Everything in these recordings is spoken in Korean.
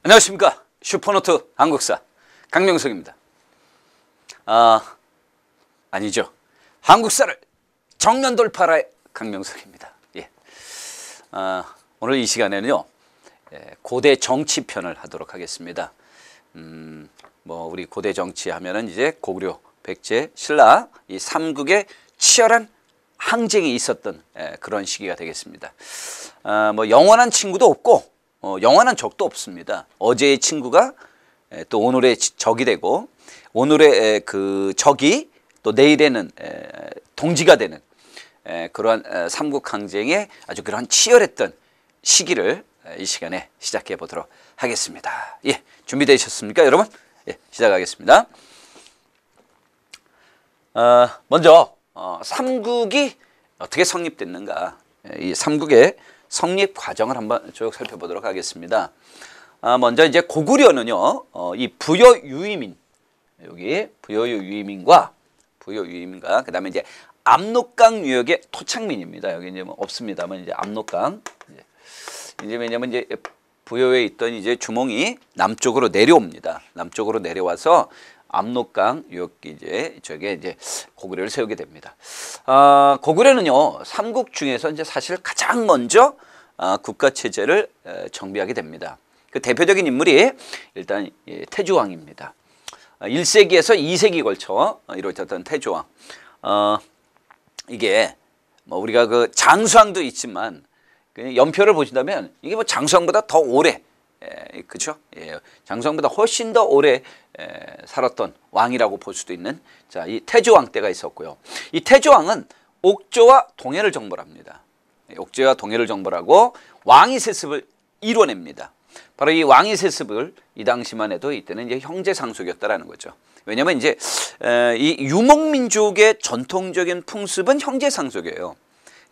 안녕하십니까. 슈퍼노트 한국사 강명석입니다. 아니죠. 한국사를 정면 돌파라의 강명석입니다. 예. 오늘 이 시간에는요, 고대 정치편을 하도록 하겠습니다. 우리 고대 정치 하면은 이제 고구려, 백제, 신라 이 삼국의 치열한 항쟁이 있었던 그런 시기가 되겠습니다. 영원한 친구도 없고 영원한 적도 없습니다. 어제의 친구가 또 오늘의 적이 되고, 오늘의 그 적이 또 내일에는 동지가 되는 그러한 삼국 항쟁의 아주 그러한 치열했던 시기를 이 시간에 시작해 보도록 하겠습니다. 예, 준비되셨습니까, 여러분? 예, 시작하겠습니다. 먼저 삼국이 어떻게 성립됐는가, 이 삼국의 성립 과정을 한번 쭉 살펴보도록 하겠습니다. 먼저 이제 고구려는요, 이 부여유임인, 여기 부여유임인과 그다음에 이제 압록강 유역의 토착민입니다. 여기 이제 뭐 없습니다만 이제 압록강, 이제 왜냐면 이제 부여에 있던 이제 주몽이 남쪽으로 내려옵니다. 남쪽으로 내려와서 압록강 유역 이제 저게 이제 고구려를 세우게 됩니다. 고구려는요, 삼국 중에서 이제 사실 가장 먼저 국가 체제를 정비하게 됩니다. 그 대표적인 인물이 일단 태조왕입니다. 1세기에서 2세기 걸쳐 이루어졌던 태조왕. 이게 뭐 우리가 그 장수왕도 있지만 연표를 보신다면 이게 뭐 장수왕보다 더 오래, 그렇죠? 예, 장수왕보다 훨씬 더 오래 살았던 왕이라고 볼 수도 있는, 자, 이 태조왕 때가 있었고요. 이 태조왕은 옥조와 동해를 정벌합니다. 옥조와 동해를 정벌하고 왕위세습을 이뤄냅니다. 바로 이 왕위세습을 이 당시만 해도 이때는 이제 형제상속이었다라는 거죠. 왜냐하면 이제 이 유목민족의 전통적인 풍습은 형제상속이에요.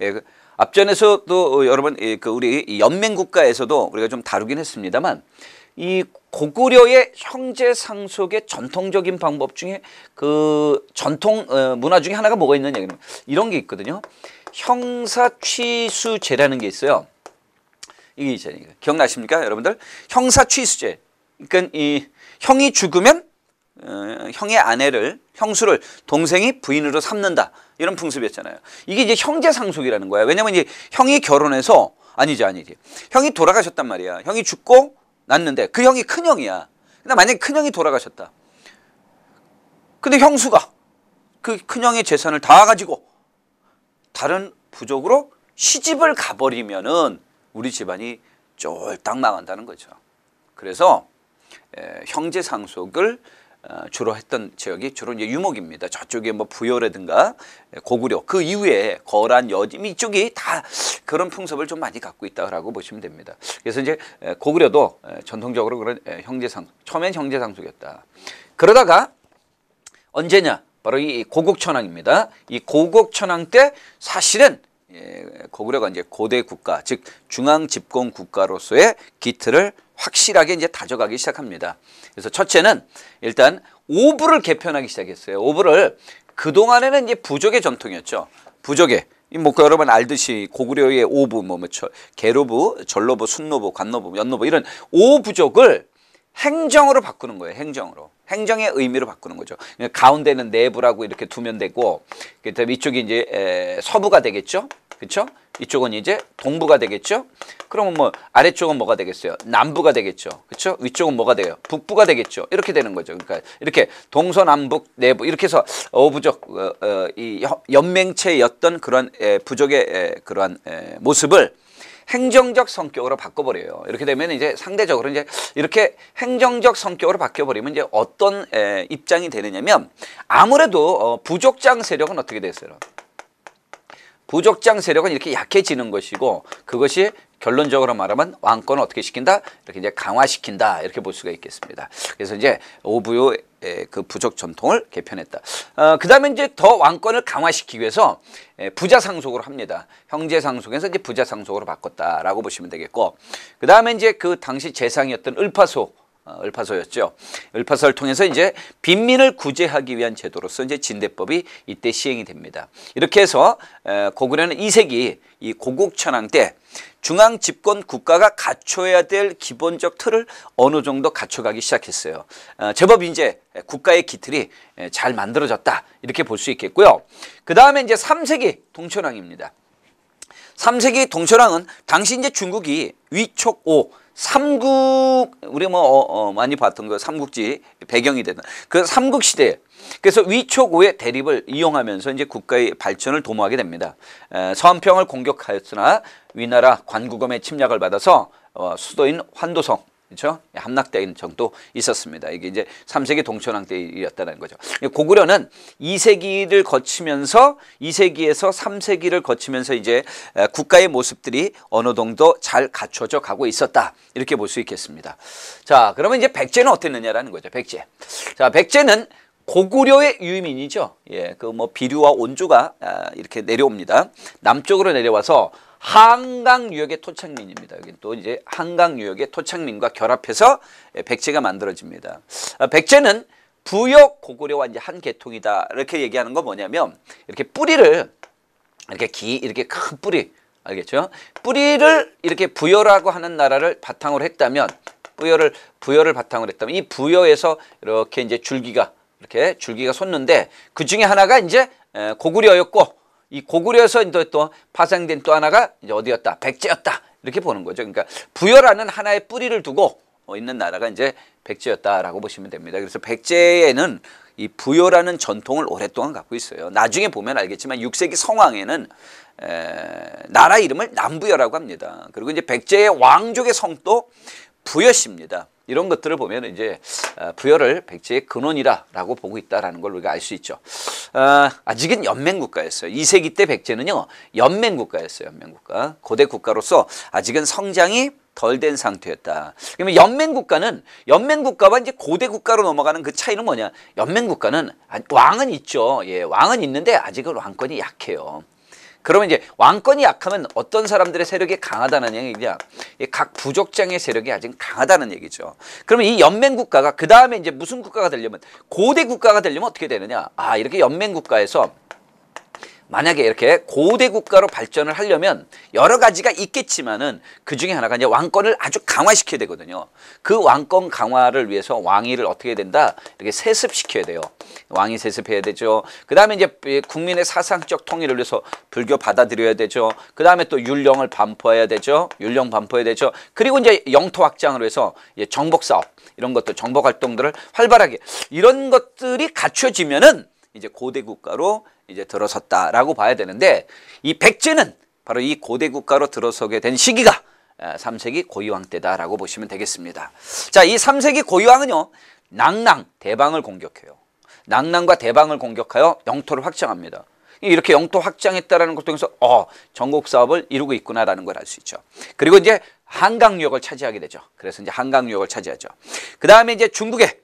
예, 앞전에서도 여러분 그 우리 연맹국가에서도 우리가 좀 다루긴 했습니다만, 이 고구려의 형제상속의 전통적인 방법 중에 그 전통 문화 중에 하나가 뭐가 있느냐, 그러면 이런 게 있거든요. 형사취수제라는 게 있어요. 이게 있잖아요. 기억나십니까, 여러분들? 형사취수제. 그러니까 이 형이 죽으면 형의 아내를, 형수를 동생이 부인으로 삼는다, 이런 풍습이었잖아요. 이게 이제 형제상속이라는 거야. 왜냐면 이제 형이 결혼해서, 아니지. 형이 돌아가셨단 말이야. 형이 죽고 났는데 그 형이 큰형이야. 근데 만약에 큰형이 돌아가셨다. 근데 형수가 그 큰형의 재산을 다 가지고 다른 부족으로 시집을 가버리면은 우리 집안이 쫄딱 망한다는 거죠. 그래서 형제상속을 주로 했던 지역이 주로 이제 유목입니다. 저쪽에 뭐 부여라든가 고구려, 그 이후에 거란, 여진 이쪽이 다 그런 풍습을 좀 많이 갖고 있다라고 보시면 됩니다. 그래서 이제 고구려도 전통적으로 그런 처음엔 형제상속이었다. 그러다가 언제냐? 바로 이 고국천왕입니다. 이 고국천왕 때 사실은 고구려가 이제 고대 국가, 즉 중앙 집권 국가로서의 기틀을 확실하게 이제 다져가기 시작합니다. 그래서 첫째는 일단 오부를 개편하기 시작했어요. 오부를, 그동안에는 이제 부족의 전통이었죠. 부족의, 뭐 여러분 알듯이 고구려의 오부, 계로부, 전로부, 순노부, 관노부, 연노부, 이런 오부족을 행정으로 바꾸는 거예요. 행정으로. 행정의 의미로 바꾸는 거죠. 가운데는 내부라고 이렇게 두면 되고, 그다음에 이쪽이 이제 서부가 되겠죠. 그렇죠? 이쪽은 이제 동부가 되겠죠. 그러면 뭐 아래쪽은 뭐가 되겠어요? 남부가 되겠죠. 그렇죠? 위쪽은 뭐가 돼요? 북부가 되겠죠. 이렇게 되는 거죠. 그러니까 이렇게 동서남북 내부 이렇게 해서 어부족 이 연맹체였던 그런 부족의 그러한 모습을 행정적 성격으로 바꿔버려요. 이렇게 되면 이제 상대적으로 이제 이렇게 행정적 성격으로 바뀌어버리면 이제 어떤 입장이 되느냐면, 아무래도 부족장 세력은 어떻게 됐어요? 부족장 세력은 이렇게 약해지는 것이고, 그것이 결론적으로 말하면 왕권을 어떻게 시킨다? 이렇게 이제 강화시킨다, 이렇게 볼 수가 있겠습니다. 그래서 이제 오부의 그 부족 전통을 개편했다. 그 다음에 이제 더 왕권을 강화시키기 위해서 부자상속으로 합니다. 형제상속에서 이제 부자상속으로 바꿨다라고 보시면 되겠고, 그 다음에 이제 그 당시 재상이었던 을파소, 을파서였죠. 을파서를 통해서 이제 빈민을 구제하기 위한 제도로서 이제 진대법이 이때 시행이 됩니다. 이렇게 해서 고구려는 2세기 이 고국천왕 때 중앙 집권 국가가 갖춰야 될 기본적 틀을 어느 정도 갖춰가기 시작했어요. 제법 이제 국가의 기틀이 잘 만들어졌다 이렇게 볼 수 있겠고요. 그 다음에 이제 3세기 동천왕입니다. 3세기 동천왕은 당시 이제 중국이 위촉5 삼국 우리 많이 봤던 거 삼국지 배경이 되는 그 삼국 시대에 그래서 위촉5의 대립을 이용하면서 이제 국가의 발전을 도모하게 됩니다. 서한평을 공격하였으나 위나라 관구검의 침략을 받아서 수도인 환도성 그렇죠? 함락된 정도 있었습니다. 이게 이제 3세기 동천왕 때였다는 거죠. 고구려는 2세기를 거치면서 2세기에서 3세기를 거치면서 이제 국가의 모습들이 어느 정도 잘 갖춰져 가고 있었다. 이렇게 볼 수 있겠습니다. 자, 그러면 이제 백제는 어땠느냐라는 거죠. 백제. 자, 백제는 고구려의 유민이죠. 예, 그 뭐 비류와 온주가 이렇게 내려옵니다. 남쪽으로 내려와서 한강 유역의 토착민입니다. 여기 또 이제 한강 유역의 토착민과 결합해서 백제가 만들어집니다. 백제는 부역 고구려와 이제 한 계통이다. 이렇게 얘기하는 건 뭐냐면 이렇게 뿌리를 이렇게 큰 뿌리 알겠죠? 뿌리를 이렇게 부여라고 하는 나라를 바탕으로 했다면 부여를 바탕으로 했다면 이 부여에서 이렇게 이제 줄기가 솟는데 그 중에 하나가 이제 고구려였고 이 고구려에서 또 파생된 또 하나가 이제 어디였다? 백제였다. 이렇게 보는 거죠. 그러니까 부여라는 하나의 뿌리를 두고 있는 나라가 이제 백제였다라고 보시면 됩니다. 그래서 백제에는 이 부여라는 전통을 오랫동안 갖고 있어요. 나중에 보면 알겠지만 6세기 성왕에는 나라 이름을 남부여라고 합니다. 그리고 이제 백제의 왕족의 성도 부여씨입니다. 이런 것들을 보면 이제 부여를 백제의 근원이라고 보고 있다라는 걸 우리가 알 수 있죠. 아직은 연맹국가였어요. 2세기 때 백제는요 연맹국가였어요. 연맹국가. 고대 국가로서 아직은 성장이 덜 된 상태였다. 그러면 연맹국가와 이제 고대 국가로 넘어가는 그 차이는 뭐냐? 연맹국가는 왕은 있죠. 예, 왕은 있는데 아직은 왕권이 약해요. 그러면 이제 왕권이 약하면 어떤 사람들의 세력이 강하다는 얘기냐? 각 부족장의 세력이 아직 강하다는 얘기죠. 그러면 이 연맹국가가 그 다음에 이제 무슨 국가가 되려면 고대 국가가 되려면 어떻게 되느냐? 이렇게 연맹국가에서 만약에 이렇게 고대 국가로 발전을 하려면 여러 가지가 있겠지만은 그 중에 하나가 이제 왕권을 아주 강화시켜야 되거든요. 그 왕권 강화를 위해서 왕위를 어떻게 해야 된다? 이렇게 세습시켜야 돼요. 왕이 세습해야 되죠. 그 다음에 이제 국민의 사상적 통일을 위해서 불교 받아들여야 되죠. 그 다음에 또 율령을 반포해야 되죠. 율령 반포해야 되죠. 그리고 이제 영토 확장을 위해서 정복 사업 이런 것들, 정복 활동들을 활발하게 이런 것들이 갖춰지면은 이제 고대 국가로 이제 들어섰다라고 봐야 되는데 이 백제는 바로 이 고대 국가로 들어서게 된 시기가 3세기 고이왕 때다라고 보시면 되겠습니다. 자, 이 3세기 고이왕은요 낭랑 대방을 공격해요. 낭랑과 대방을 공격하여 영토를 확장합니다. 이렇게 영토 확장했다라는 것 통해서 전국 사업을 이루고 있구나라는 걸 알 수 있죠. 그리고 이제 한강유역을 차지하게 되죠. 그래서 이제 한강유역을 차지하죠. 그 다음에 이제 중국의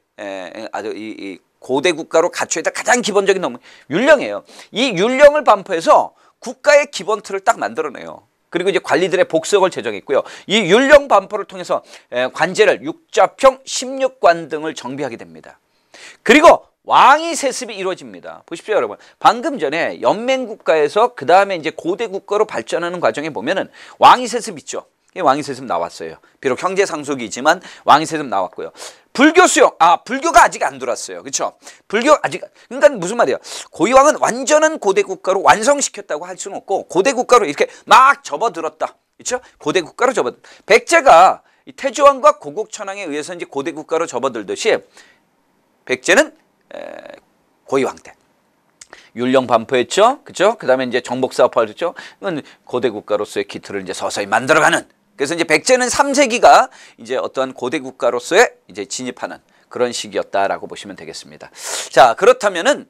아주 이 고대 국가로 갖춰야 될 가장 기본적인 놈은 율령이에요. 이 율령을 반포해서 국가의 기본 틀을 딱 만들어내요. 그리고 이제 관리들의 복석을 제정했고요. 이 율령 반포를 통해서 관제를 육자평 16관 등을 정비하게 됩니다. 그리고 왕위 세습이 이루어집니다. 보십시오, 여러분. 방금 전에 연맹국가에서 그 다음에 이제 고대 국가로 발전하는 과정에 보면은 왕위 세습 있죠. 왕위 세습 나왔어요. 비록 형제 상속이지만 왕위 세습 나왔고요. 불교 수용, 불교가 아직 안 들어왔어요. 그렇죠? 불교 아직, 그러니까 무슨 말이에요? 고이왕은 완전한 고대 국가로 완성시켰다고 할 수는 없고 고대 국가로 이렇게 막 접어들었다. 그렇죠? 고대 국가로 백제가 이 태조왕과 고국천왕에 의해서 이제 고대 국가로 접어들듯이 백제는 고이왕 때 율령 반포했죠, 그렇죠? 그 다음에 이제 정복 사업화를 했죠. 이건 고대 국가로서의 기틀을 이제 서서히 만들어가는. 그래서 이제 백제는 3세기가 이제 어떠한 고대 국가로서의 이제 진입하는 그런 시기였다라고 보시면 되겠습니다. 자, 그렇다면은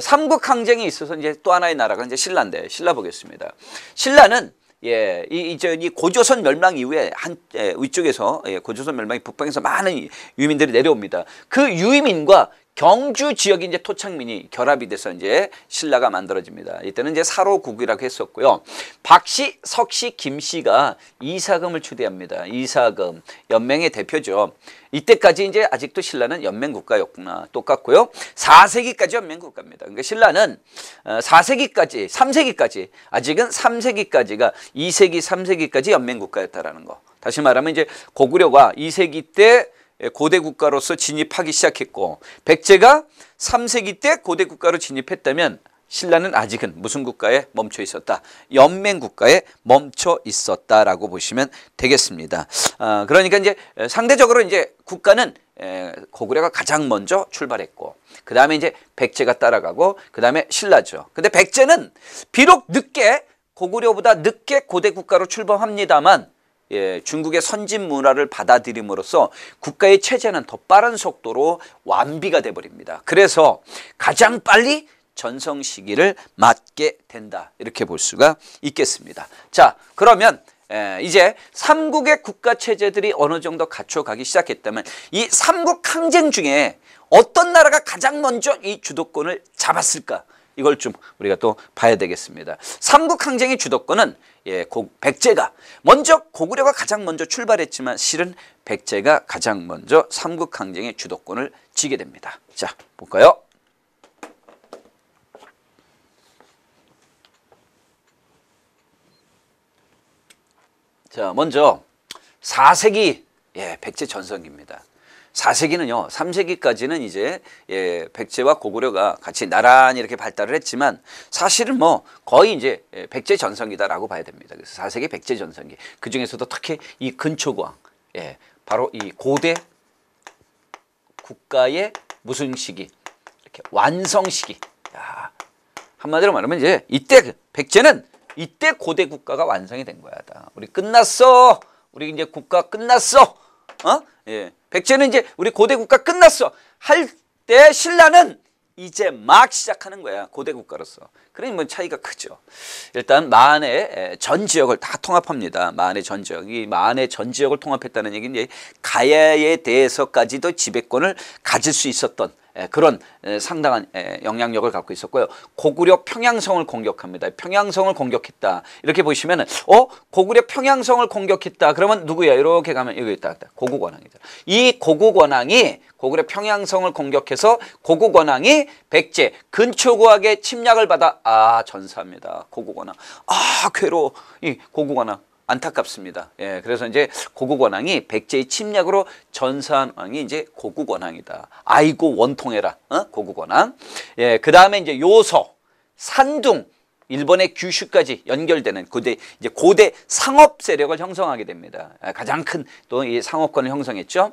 삼국 항쟁에 있어서 이제 또 하나의 나라가 이제 신라인데, 신라 보겠습니다. 신라는 이 고조선 멸망 이후에 위쪽에서 고조선 멸망이 북방에서 많은 유민들이 내려옵니다. 그 유민과 경주 지역이 이제 토착민이 결합이 돼서 이제 신라가 만들어집니다. 이때는 이제 사로국이라고 했었고요. 박씨, 석씨, 김씨가 이사금을 추대합니다. 이사금 연맹의 대표죠. 이때까지 이제 아직도 신라는 연맹국가였구나. 똑같고요. 4세기까지 연맹국가입니다. 그러니까 신라는 4세기까지, 3세기까지, 아직은 3세기까지가 2세기, 3세기까지 연맹국가였다라는 거. 다시 말하면 이제 고구려가 2세기 때 고대 국가로서 진입하기 시작했고, 백제가 3세기 때 고대 국가로 진입했다면 신라는 아직은 무슨 국가에 멈춰 있었다? 연맹 국가에 멈춰 있었다라고 보시면 되겠습니다. 그러니까 이제 상대적으로 이제 국가는 고구려가 가장 먼저 출발했고, 그 다음에 이제 백제가 따라가고, 그 다음에 신라죠. 근데 백제는 비록 늦게, 고구려보다 늦게 고대 국가로 출범합니다만, 중국의 선진 문화를 받아들임으로써 국가의 체제는 더 빠른 속도로 완비가 돼버립니다. 그래서 가장 빨리 전성 시기를 맞게 된다, 이렇게 볼 수가 있겠습니다. 자, 그러면 이제 삼국의 국가 체제들이 어느 정도 갖춰가기 시작했다면, 이 삼국 항쟁 중에 어떤 나라가 가장 먼저 이 주도권을 잡았을까? 이걸 좀 우리가 또 봐야 되겠습니다. 삼국 항쟁의 주도권은 백제가 먼저, 고구려가 가장 먼저 출발했지만 실은 백제가 가장 먼저 삼국 항쟁의 주도권을 쥐게 됩니다. 자, 볼까요? 자, 먼저 4세기 백제 전성기입니다. 4세기는요, 3세기까지는 이제 백제와 고구려가 같이 나란히 이렇게 발달을 했지만 사실은 뭐 거의 이제 백제 전성기다라고 봐야 됩니다. 그래서 4세기 백제 전성기. 그 중에서도 특히 이 근초고왕, 바로 이 고대 국가의 무슨 시기? 이렇게 완성 시기. 야, 한마디로 말하면 이제 이때 백제는 이때 고대 국가가 완성이 된 거야. 우리 끝났어. 우리 이제 국가 끝났어. 백제는 이제 우리 고대 국가 끝났어 할 때 신라는 이제 막 시작하는 거야, 고대 국가로서. 그러니 뭐 차이가 크죠. 일단 만의 전 지역을 다 통합합니다. 만의 전 지역, 이 만의 전 지역을 통합했다는 얘기는 이제 가야에 대해서까지도 지배권을 가질 수 있었던 그런 상당한 영향력을 갖고 있었고요. 고구려 평양성을 공격합니다. 평양성을 공격했다, 이렇게 보시면은 고구려 평양성을 공격했다, 그러면 누구야? 이렇게 가면 여기 있다, 고구권왕이죠. 이 고구권왕이 고구려 평양성을 공격해서 고구권왕이 백제 근초고왕의 침략을 받아 전사합니다. 고구권왕 괴로워. 이 고구권왕 안타깝습니다. 그래서 이제 고구권왕이 백제의 침략으로 전사한 왕이 이제 고구권왕이다. 아이고 원통해라, 고구권왕. 그 다음에 이제 요서, 산둥, 일본의 규슈까지 연결되는 고대 상업 세력을 형성하게 됩니다. 가장 큰 또 이 상업권을 형성했죠.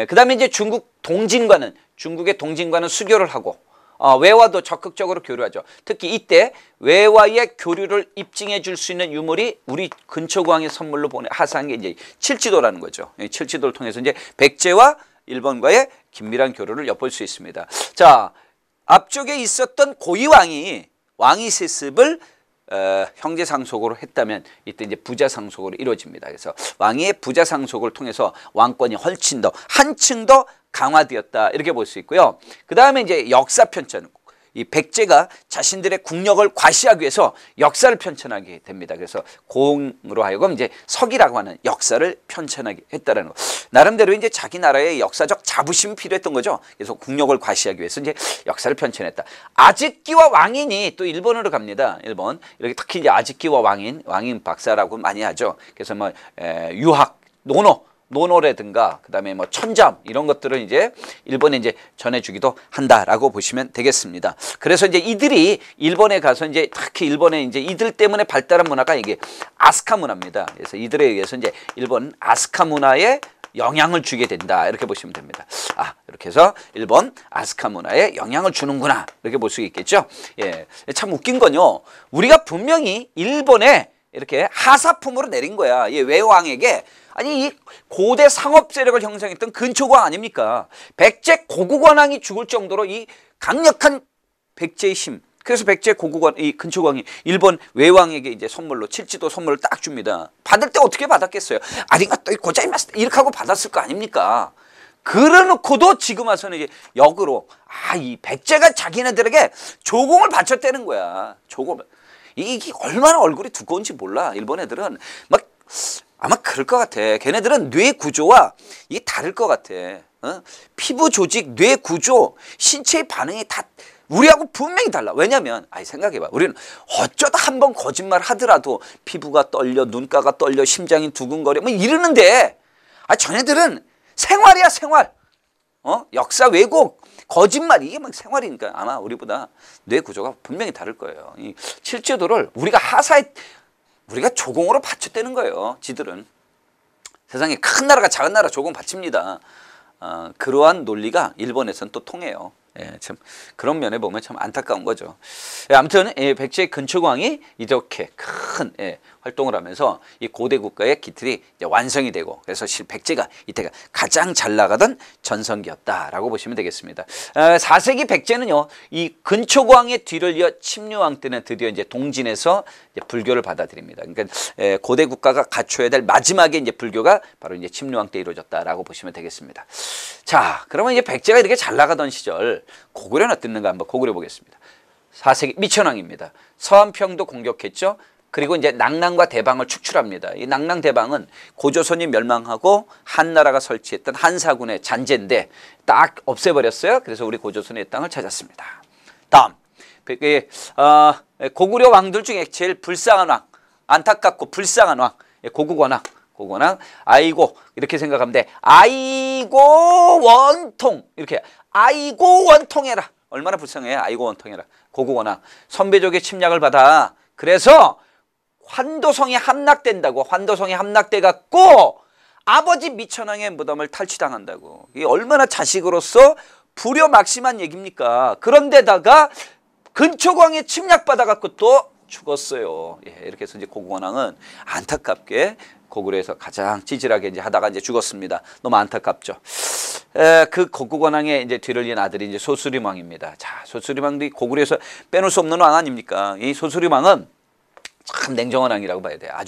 그 다음에 이제 중국의 동진과는 수교를 하고, 외와도 적극적으로 교류하죠. 특히 이때 외와의 교류를 입증해 줄 수 있는 유물이 우리 근초고왕의 선물로 하사한 게 이제 칠지도라는 거죠. 칠지도를 통해서 이제 백제와 일본과의 긴밀한 교류를 엿볼 수 있습니다. 자, 앞쪽에 있었던 고이왕이 왕위 세습을 형제 상속으로 했다면 이때 이제 부자 상속으로 이루어집니다. 그래서 왕의 부자 상속을 통해서 왕권이 훨씬 더 한층 더 강화되었다, 이렇게 볼 수 있고요. 그 다음에 이제 역사 편찬. 이 백제가 자신들의 국력을 과시하기 위해서 역사를 편찬하게 됩니다. 그래서 공으로 하여금 이제 석이라고 하는 역사를 편찬하게 했다라는 거. 나름대로 이제 자기 나라의 역사적 자부심이 필요했던 거죠. 그래서 국력을 과시하기 위해서 이제 역사를 편찬했다. 아즈키와 왕인이 또 일본으로 갑니다. 일본. 이렇게 특히 이제 아즈키와 왕인 박사라고 많이 하죠. 그래서 뭐 유학, 노노라든가 그다음에 뭐 천잠, 이런 것들을 이제 일본에 이제 전해주기도 한다라고 보시면 되겠습니다. 그래서 이제 이들이 일본에 가서 이제 특히 일본에 이제 이들 때문에 발달한 문화가 이게 아스카 문화입니다. 그래서 이들에 의해서 이제 일본 아스카 문화에 영향을 주게 된다, 이렇게 보시면 됩니다. 이렇게 해서 일본 아스카 문화에 영향을 주는구나, 이렇게 볼 수 있겠죠. 참 웃긴 건요, 우리가 분명히 일본에 이렇게 하사품으로 내린 거야. 이 외왕에게. 아니, 이 고대 상업 세력을 형성했던 근초고왕 아닙니까? 백제 고구권왕이 죽을 정도로 이 강력한 백제의 힘. 그래서 백제 이 근초고왕이 일본 외왕에게 이제 선물로 칠지도 선물을 딱 줍니다. 받을 때 어떻게 받았겠어요? 아리가또 고자이마스 이렇게 하고 받았을 거 아닙니까? 그래놓고도 지금 와서는 이제 역으로 이 백제가 자기네들에게 조공을 바쳤다는 거야. 조공을. 이게 얼마나 얼굴이 두꺼운지 몰라. 일본 애들은 막 아마 그럴 것 같아. 걔네들은 뇌 구조와 이게 다를 것 같아. 피부 조직, 뇌 구조, 신체의 반응이 다 우리하고 분명히 달라. 왜냐면 생각해봐. 우리는 어쩌다 한 번 거짓말 하더라도 피부가 떨려, 눈가가 떨려, 심장이 두근거려 뭐 이러는데 전애들은 생활이야, 생활. 역사 왜곡, 거짓말 이게 막 생활이니까 아마 우리보다 뇌 구조가 분명히 다를 거예요. 이 칠제도를 우리가 우리가 조공으로 바쳤다는 거예요. 지들은. 세상에 큰 나라가 작은 나라 조공 바칩니다. 그러한 논리가 일본에서는 또 통해요. 참 그런 면에 보면 참 안타까운 거죠. 아무튼 백제 근초광이 이렇게 큰 활동을 하면서 이 고대 국가의 기틀이 이제 완성이 되고, 그래서 백제가 이때가 가장 잘 나가던 전성기였다라고 보시면 되겠습니다. 4세기 백제는요, 이 근초광의 뒤를 이어 침류왕 때는 드디어 이제 동진에서 이제 불교를 받아들입니다. 그러니까 고대 국가가 갖춰야 될 마지막에 이제 불교가 바로 이제 침류왕 때 이루어졌다라고 보시면 되겠습니다. 자, 그러면 이제 백제가 이렇게 잘 나가던 시절 고구려는 어땠는가 한번 고구려 보겠습니다. 4세기 미천왕입니다. 서안평도 공격했죠. 그리고 이제 낙랑과 대방을 축출합니다. 이 낙랑 대방은 고조선이 멸망하고 한나라가 설치했던 한사군의 잔재인데 딱 없애버렸어요. 그래서 우리 고조선의 땅을 찾았습니다. 다음 고구려 왕들 중에 제일 불쌍한 왕, 안타깝고 불쌍한 왕, 고구관왕. 아이고 이렇게 생각하면 돼. 아이고 원통, 이렇게 아이고 원통해라. 얼마나 불쌍해. 아이고 원통해라. 고구관왕 선배족의 침략을 받아. 그래서 환도성이 함락된다고. 환도성이 함락돼 갖고 아버지 미천왕의 무덤을 탈취당한다고. 이게 얼마나 자식으로서 불효막심한 얘기입니까? 그런데다가 근초광에 침략받아 갖고 또 죽었어요. 이렇게 해서 이제 고구관왕은 안타깝게 고구려에서 가장 찌질하게 이제 하다가 이제 죽었습니다. 너무 안타깝죠. 그 고구관왕의 이제 뒤를 이은 아들이 이제 소수림왕입니다. 자, 소수림왕도 고구려에서 빼놓을 수 없는 왕 아닙니까? 이 소수림왕은 참 냉정한 왕이라고 봐야 돼요. 아주